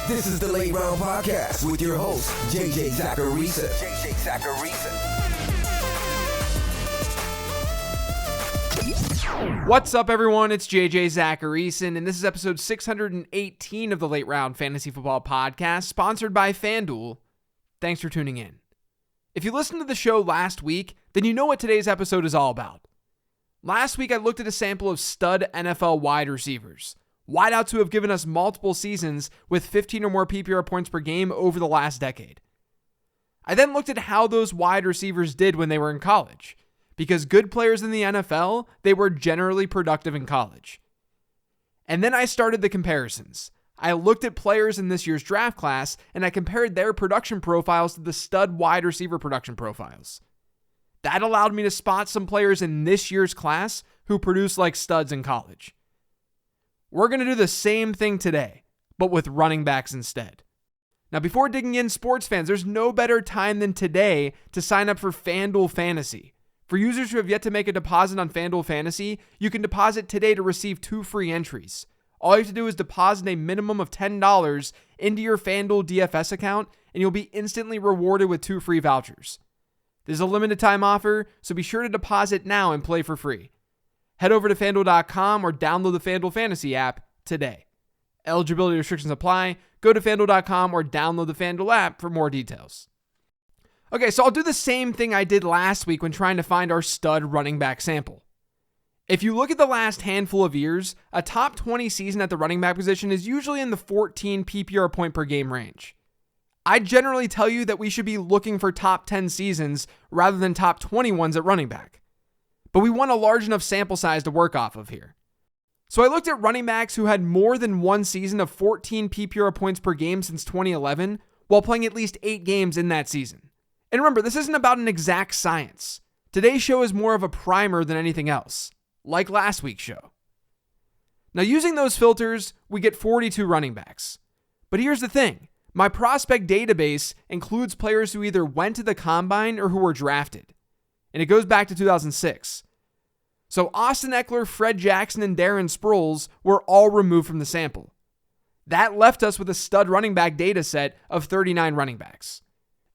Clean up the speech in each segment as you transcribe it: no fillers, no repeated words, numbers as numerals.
This is the Late Round Podcast with your host, JJ Zachariason. What's up, everyone? It's JJ Zachariason, and this is episode 618 of the Late Round Fantasy Football Podcast, sponsored by FanDuel. Thanks for tuning in. If you listened to the show last week, then you know what today's episode is all about. Last week, I looked at a sample of stud NFL wide receivers, wideouts who have given us multiple seasons with 15 or more PPR points per game over the last decade. I then looked at how those wide receivers did when they were in college, because good players in the NFL, they were generally productive in college. And then I started the comparisons. I looked at players in this year's draft class, and I compared their production profiles to the stud wide receiver production profiles. That allowed me to spot some players in this year's class who produce like studs in college. We're going to do the same thing today, but with running backs instead. Now, before digging in, sports fans, there's no better time than today to sign up for FanDuel Fantasy. For users who have yet to make a deposit on FanDuel Fantasy, you can deposit today to receive 2 free entries. All you have to do is deposit a minimum of $10 into your FanDuel DFS account, and you'll be instantly rewarded with 2 free vouchers. This is a limited time offer, so be sure to deposit now and play for free. Head over to FanDuel.com or download the FanDuel Fantasy app today. Eligibility restrictions apply. Go to FanDuel.com or download the FanDuel app for more details. Okay, so I'll do the same thing I did last week when trying to find our stud running back sample. If you look at the last handful of years, a top 20 season at the running back position is usually in the 14 PPR point per game range. I generally tell you that we should be looking for top 10 seasons rather than top 20 ones at running back. But we want a large enough sample size to work off of here. So I looked at running backs who had more than one season of 14 PPR points per game since 2011 while playing at least 8 games in that season. And remember, this isn't about an exact science. Today's show is more of a primer than anything else, like last week's show. Now, using those filters, we get 42 running backs. But here's the thing. My prospect database includes players who either went to the combine or who were drafted. And it goes back to 2006. So Austin Eckler, Fred Jackson, and Darren Sproles were all removed from the sample. That left us with a stud running back data set of 39 running backs.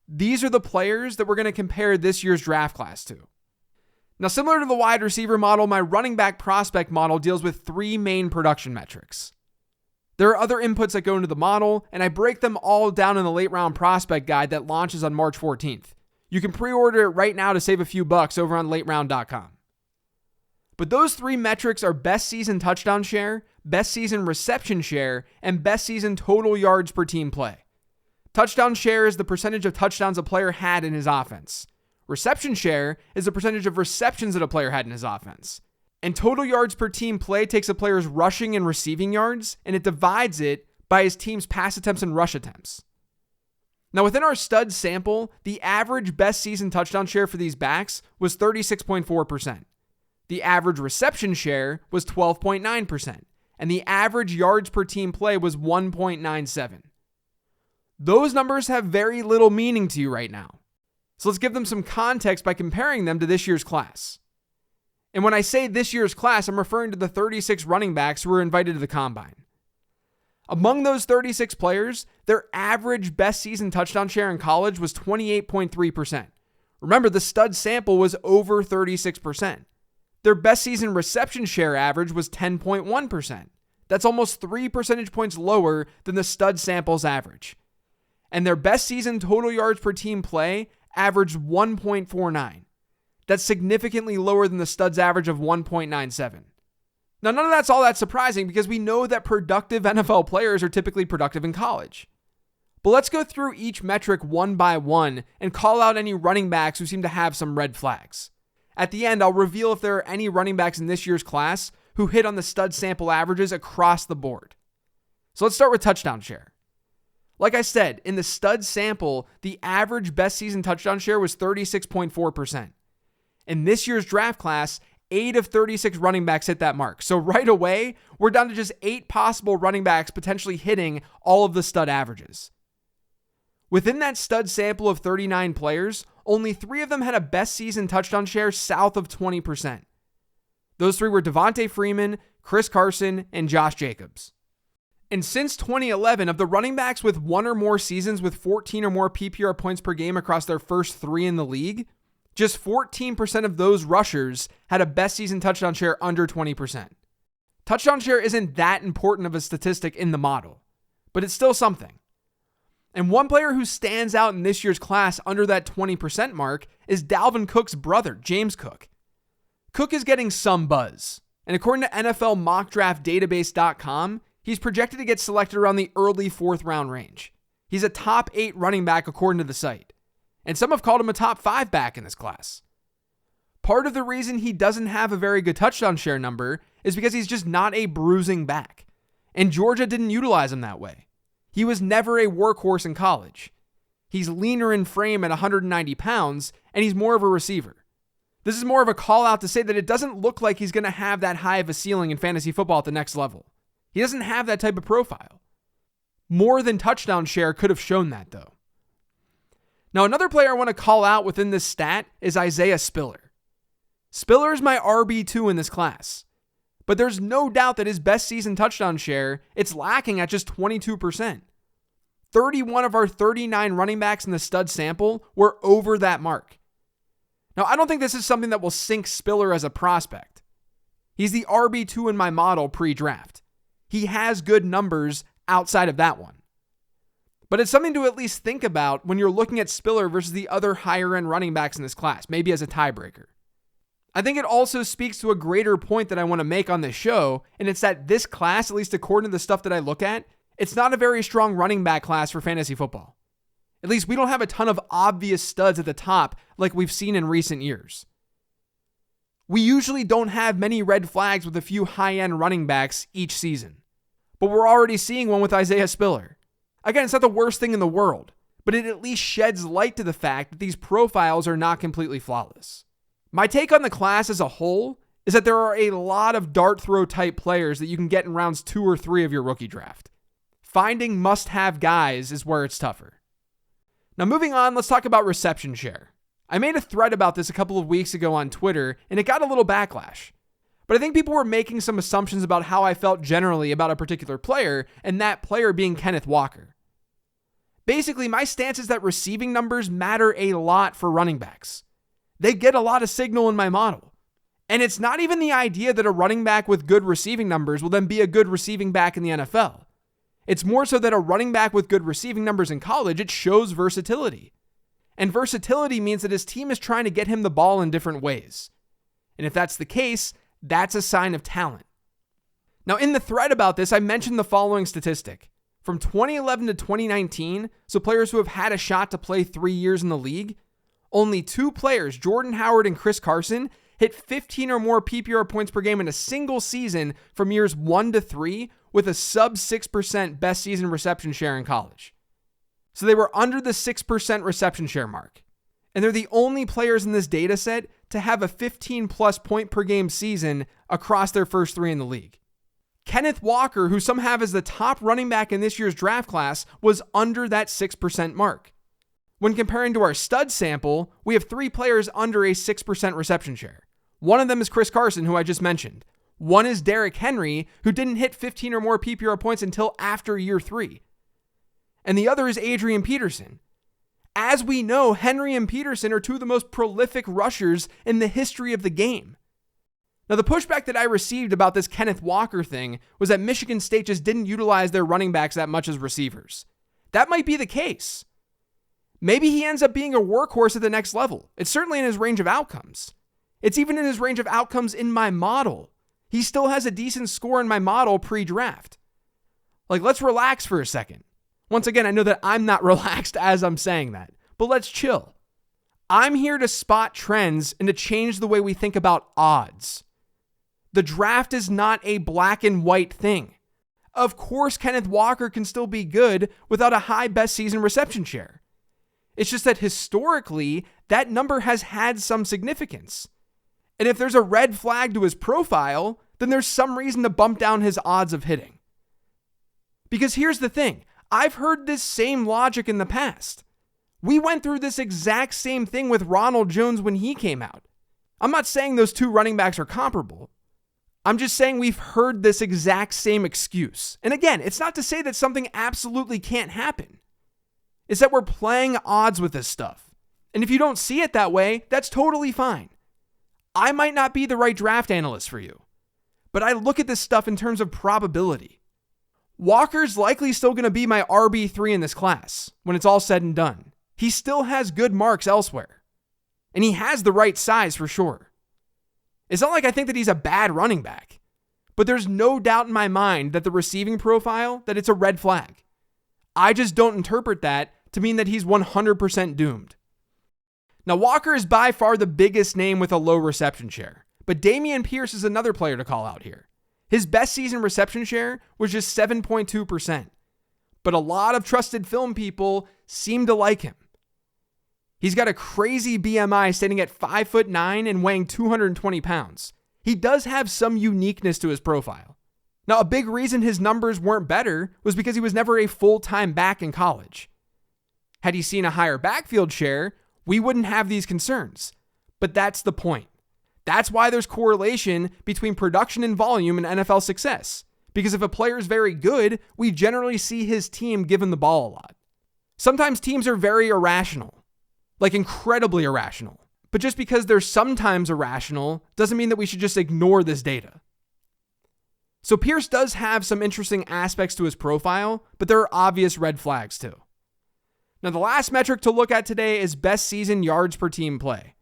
These are the players that we're going to compare this year's draft class to. Now, similar to the wide receiver model, my running back prospect model deals with 3 main production metrics. There are other inputs that go into the model, and I break them all down in the late round prospect guide that launches on March 14th. You can pre-order it right now to save a few bucks over on lateround.com. But those 3 metrics are best season touchdown share, best season reception share, and best season total yards per team play. Touchdown share is the percentage of touchdowns a player had in his offense. Reception share is the percentage of receptions that a player had in his offense. And total yards per team play takes a player's rushing and receiving yards, and it divides it by his team's pass attempts and rush attempts. Now, within our stud sample, the average best season touchdown share for these backs was 36.4%. The average reception share was 12.9%, and the average yards per team play was 1.97. Those numbers have very little meaning to you right now. So let's give them some context by comparing them to this year's class. And when I say this year's class, I'm referring to the 36 running backs who were invited to the combine. Among those 36 players, their average best season touchdown share in college was 28.3%. Remember, the stud sample was over 36%. Their best season reception share average was 10.1%. That's almost 3 percentage points lower than the stud sample's average. And their best season total yards per team play averaged 1.49. That's significantly lower than the stud's average of 1.97. Now, none of that's all that surprising because we know that productive NFL players are typically productive in college. But let's go through each metric one by one and call out any running backs who seem to have some red flags. At the end, I'll reveal if there are any running backs in this year's class who hit on the stud sample averages across the board. So let's start with touchdown share. Like I said, in the stud sample, the average best season touchdown share was 36.4%. In this year's draft class, 8 of 36 running backs hit that mark. So right away, we're down to just 8 possible running backs potentially hitting all of the stud averages. Within that stud sample of 39 players, only 3 of them had a best season touchdown share south of 20%. Those 3 were Devontae Freeman, Chris Carson, and Josh Jacobs. And since 2011, of the running backs with one or more seasons with 14 or more PPR points per game across their first 3 in the league, just 14% of those rushers had a best season touchdown share under 20%. Touchdown share isn't that important of a statistic in the model, but it's still something. And one player who stands out in this year's class under that 20% mark is Dalvin Cook's brother, James Cook. Cook is getting some buzz, and according to NFLMockDraftDatabase.com, he's projected to get selected around the early 4th round range. He's a top 8 running back according to the site, and some have called him a top 5 back in this class. Part of the reason he doesn't have a very good touchdown share number is because he's just not a bruising back, and Georgia didn't utilize him that way. He was never a workhorse in college. He's leaner in frame at 190 pounds, and he's more of a receiver. This is more of a call out to say that it doesn't look like he's going to have that high of a ceiling in fantasy football at the next level. He doesn't have that type of profile. More than touchdown share could have shown that, though. Now, another player I want to call out within this stat is Isaiah Spiller. Spiller is my RB2 in this class, but there's no doubt that his best season touchdown share, it's lacking at just 22%. 31 of our 39 running backs in the stud sample were over that mark. Now, I don't think this is something that will sink Spiller as a prospect. He's the RB2 in my model pre-draft. He has good numbers outside of that one. But it's something to at least think about when you're looking at Spiller versus the other higher-end running backs in this class, maybe as a tiebreaker. I think it also speaks to a greater point that I want to make on this show, and it's that this class, at least according to the stuff that I look at, it's not a very strong running back class for fantasy football. At least we don't have a ton of obvious studs at the top like we've seen in recent years. We usually don't have many red flags with a few high-end running backs each season. But we're already seeing one with Isaiah Spiller. Again, it's not the worst thing in the world, but it at least sheds light to the fact that these profiles are not completely flawless. My take on the class as a whole is that there are a lot of dart throw type players that you can get in rounds 2 or 3 of your rookie draft. Finding must-have guys is where it's tougher. Now moving on, let's talk about reception share. I made a thread about this a couple of weeks ago on Twitter, and it got a little backlash. But I think people were making some assumptions about how I felt generally about a particular player, and that player being Kenneth Walker. Basically, my stance is that receiving numbers matter a lot for running backs. They get a lot of signal in my model. And it's not even the idea that a running back with good receiving numbers will then be a good receiving back in the NFL. It's more so that a running back with good receiving numbers in college, it shows versatility. And versatility means that his team is trying to get him the ball in different ways. And if that's the case, that's a sign of talent. Now, in the thread about this, I mentioned the following statistic. From 2011 to 2019, so players who have had a shot to play 3 years in the league, only 2 players, Jordan Howard and Chris Carson, hit 15 or more PPR points per game in a single season from years 1 to 3 with a sub 6% best season reception share in college. So they were under the 6% reception share mark. And they're the only players in this data set to have a 15 plus point per game season across their first 3 in the league. Kenneth Walker, who some have as the top running back in this year's draft class, was under that 6% mark. When comparing to our stud sample, we have 3 players under a 6% reception share. One of them is Chris Carson, who I just mentioned. One is Derrick Henry, who didn't hit 15 or more PPR points until after year 3. And the other is Adrian Peterson. As we know, Henry and Peterson are 2 of the most prolific rushers in the history of the game. Now, the pushback that I received about this Kenneth Walker thing was that Michigan State just didn't utilize their running backs that much as receivers. That might be the case. Maybe he ends up being a workhorse at the next level. It's certainly in his range of outcomes. It's even in his range of outcomes in my model. He still has a decent score in my model pre-draft. Let's relax for a second. Once again, I know that I'm not relaxed as I'm saying that, but let's chill. I'm here to spot trends and to change the way we think about odds. The draft is not a black and white thing. Of course, Kenneth Walker can still be good without a high best season reception share. It's just that historically, that number has had some significance. And if there's a red flag to his profile, then there's some reason to bump down his odds of hitting. Because here's the thing. I've heard this same logic in the past. We went through this exact same thing with Ronald Jones when he came out. I'm not saying those 2 running backs are comparable. I'm just saying we've heard this exact same excuse. And again, it's not to say that something absolutely can't happen. It's that we're playing odds with this stuff. And if you don't see it that way, that's totally fine. I might not be the right draft analyst for you, but I look at this stuff in terms of probability. Walker's likely still going to be my RB3 in this class when it's all said and done. He still has good marks elsewhere. And he has the right size for sure. It's not like I think that he's a bad running back, but there's no doubt in my mind that the receiving profile, that it's a red flag. I just don't interpret that to mean that he's 100% doomed. Now, Walker is by far the biggest name with a low reception share, but Dameon Pierce is another player to call out here. His best season reception share was just 7.2%, but a lot of trusted film people seem to like him. He's got a crazy BMI standing at 5'9" and weighing 220 pounds. He does have some uniqueness to his profile. Now, a big reason his numbers weren't better was because he was never a full-time back in college. Had he seen a higher backfield share, we wouldn't have these concerns. But that's the point. That's why there's correlation between production and volume in NFL success. Because if a player is very good, we generally see his team give him the ball a lot. Sometimes teams are very irrational. Like incredibly irrational. But just because they're sometimes irrational doesn't mean that we should just ignore this data. So Pierce does have some interesting aspects to his profile, but there are obvious red flags too. Now the last metric to look at today is best season yards per team play.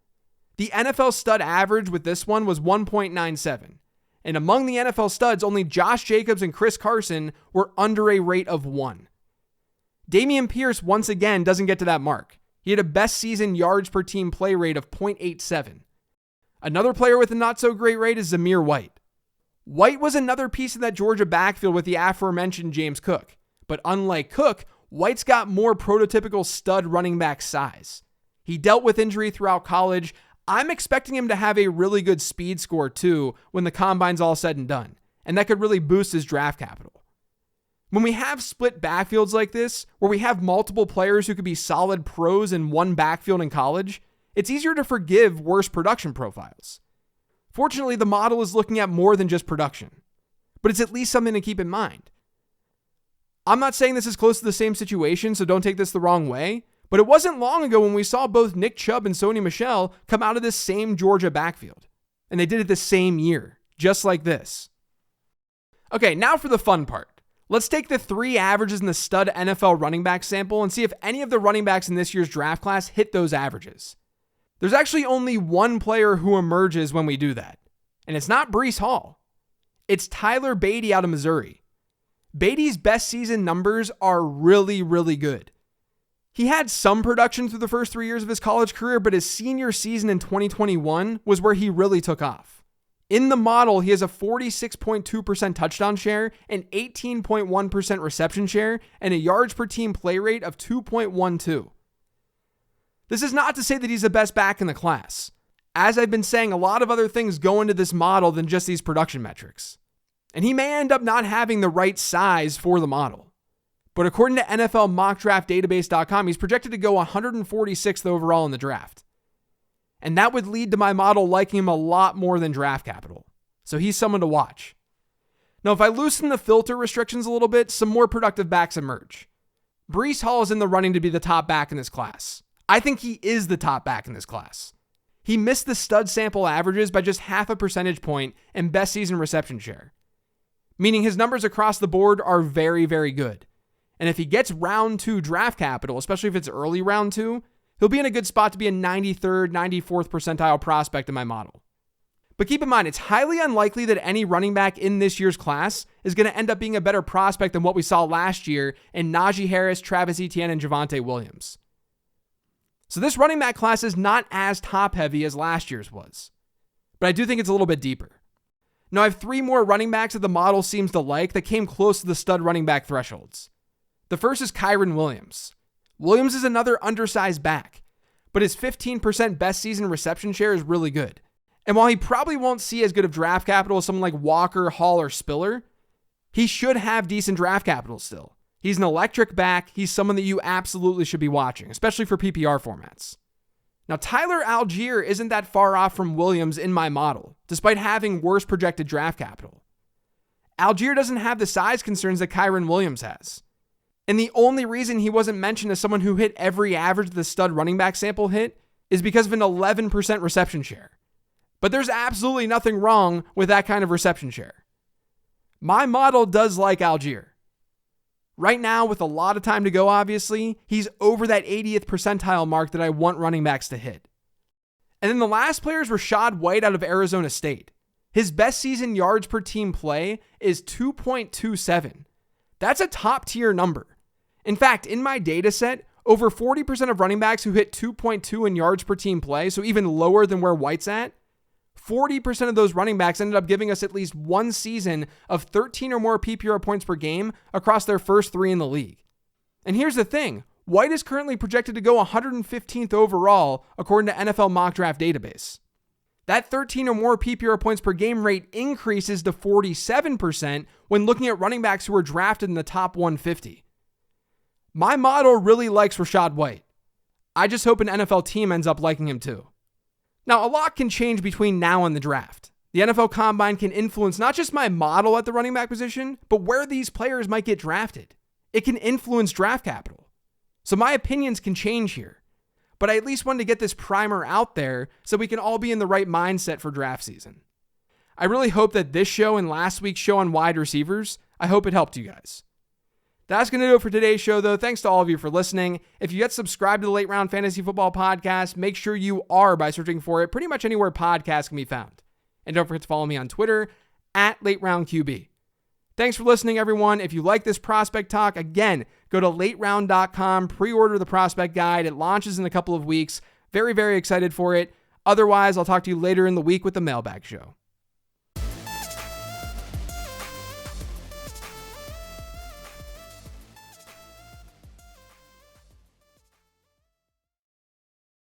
The NFL stud average with this one was 1.97. And among the NFL studs, only Josh Jacobs and Chris Carson were under a rate of 1. Dameon Pierce once again doesn't get to that mark. He had a best season yards per team play rate of 0.87. Another player with a not so great rate is Zamir White. White was another piece of that Georgia backfield with the aforementioned James Cook. But unlike Cook, White's got more prototypical stud running back size. He dealt with injury throughout college. I'm expecting him to have a really good speed score too when the combine's all said and done. And that could really boost his draft capital. When we have split backfields like this, where we have multiple players who could be solid pros in one backfield in college, it's easier to forgive worse production profiles. Fortunately, the model is looking at more than just production, but it's at least something to keep in mind. I'm not saying this is close to the same situation, so don't take this the wrong way, but it wasn't long ago when we saw both Nick Chubb and Sony Michel come out of this same Georgia backfield, and they did it the same year, just like this. Okay, now for the fun part. Let's take the 3 averages in the stud NFL running back sample and see if any of the running backs in this year's draft class hit those averages. There's actually only one player who emerges when we do that, and it's not Breece Hall. It's Tyler Beatty out of Missouri. Beatty's best season numbers are really, really good. He had some production through the first 3 years of his college career, but his senior season in 2021 was where he really took off. In the model, he has a 46.2% touchdown share, an 18.1% reception share, and a yards per team play rate of 2.12. This is not to say that he's the best back in the class. As I've been saying, a lot of other things go into this model than just these production metrics. And he may end up not having the right size for the model. But according to NFLMockDraftDatabase.com, he's projected to go 146th overall in the draft. And that would lead to my model liking him a lot more than draft capital. So he's someone to watch. Now, if I loosen the filter restrictions a little bit, some more productive backs emerge. Breece Hall is in the running to be the top back in this class. I think he is the top back in this class. He missed the stud sample averages by just 0.5 percentage point and best season reception share. Meaning his numbers across the board are very, very good. And if he gets round 2 draft capital, especially if it's early round 2, he'll be in a good spot to be a 93rd, 94th percentile prospect in my model. But keep in mind, it's highly unlikely that any running back in this year's class is going to end up being a better prospect than what we saw last year in Najee Harris, Travis Etienne, and Javonte Williams. So this running back class is not as top-heavy as last year's was. But I do think it's a little bit deeper. Now, I have 3 more running backs that the model seems to like that came close to the stud running back thresholds. The first is Kyren Williams. Williams is another undersized back, but his 15% best season reception share is really good. And while he probably won't see as good of draft capital as someone like Walker, Hall, or Spiller, he should have decent draft capital still. He's an electric back. He's someone that you absolutely should be watching, especially for PPR formats. Now, Tyler Algier isn't that far off from Williams in my model, despite having worse projected draft capital. Algier doesn't have the size concerns that Kyren Williams has. And the only reason he wasn't mentioned as someone who hit every average the stud running back sample hit is because of an 11% reception share. But there's absolutely nothing wrong with that kind of reception share. My model does like Algier. Right now, with a lot of time to go, obviously, he's over that 80th percentile mark that I want running backs to hit. And then the last player is Rachaad White out of Arizona State. His best season yards per team play is 2.27. That's a top tier number. In fact, in my data set, over 40% of running backs who hit 2.2 in yards per team play, so even lower than where White's at, 40% of those running backs ended up giving us at least one season of 13 or more PPR points per game across their first 3 in the league. And here's the thing, White is currently projected to go 115th overall according to NFL Mock Draft Database. That 13 or more PPR points per game rate increases to 47% when looking at running backs who are drafted in the top 150. My model really likes Rachaad White. I just hope an NFL team ends up liking him too. Now, a lot can change between now and the draft. The NFL Combine can influence not just my model at the running back position, but where these players might get drafted. It can influence draft capital. So my opinions can change here. But I at least wanted to get this primer out there so we can all be in the right mindset for draft season. I really hope that this show and last week's show on wide receivers, I hope it helped you guys. That's going to do it for today's show, though. Thanks to all of you for listening. If you get subscribed to the Late Round Fantasy Football Podcast, make sure you are by searching for it pretty much anywhere podcasts can be found. And don't forget to follow me on Twitter at LateRoundQB. Thanks for listening, everyone. If you like this prospect talk, again, go to lateround.com, pre-order the prospect guide. It launches in a couple of weeks. Very, very excited for it. Otherwise, I'll talk to you later in the week with the Mailbag Show.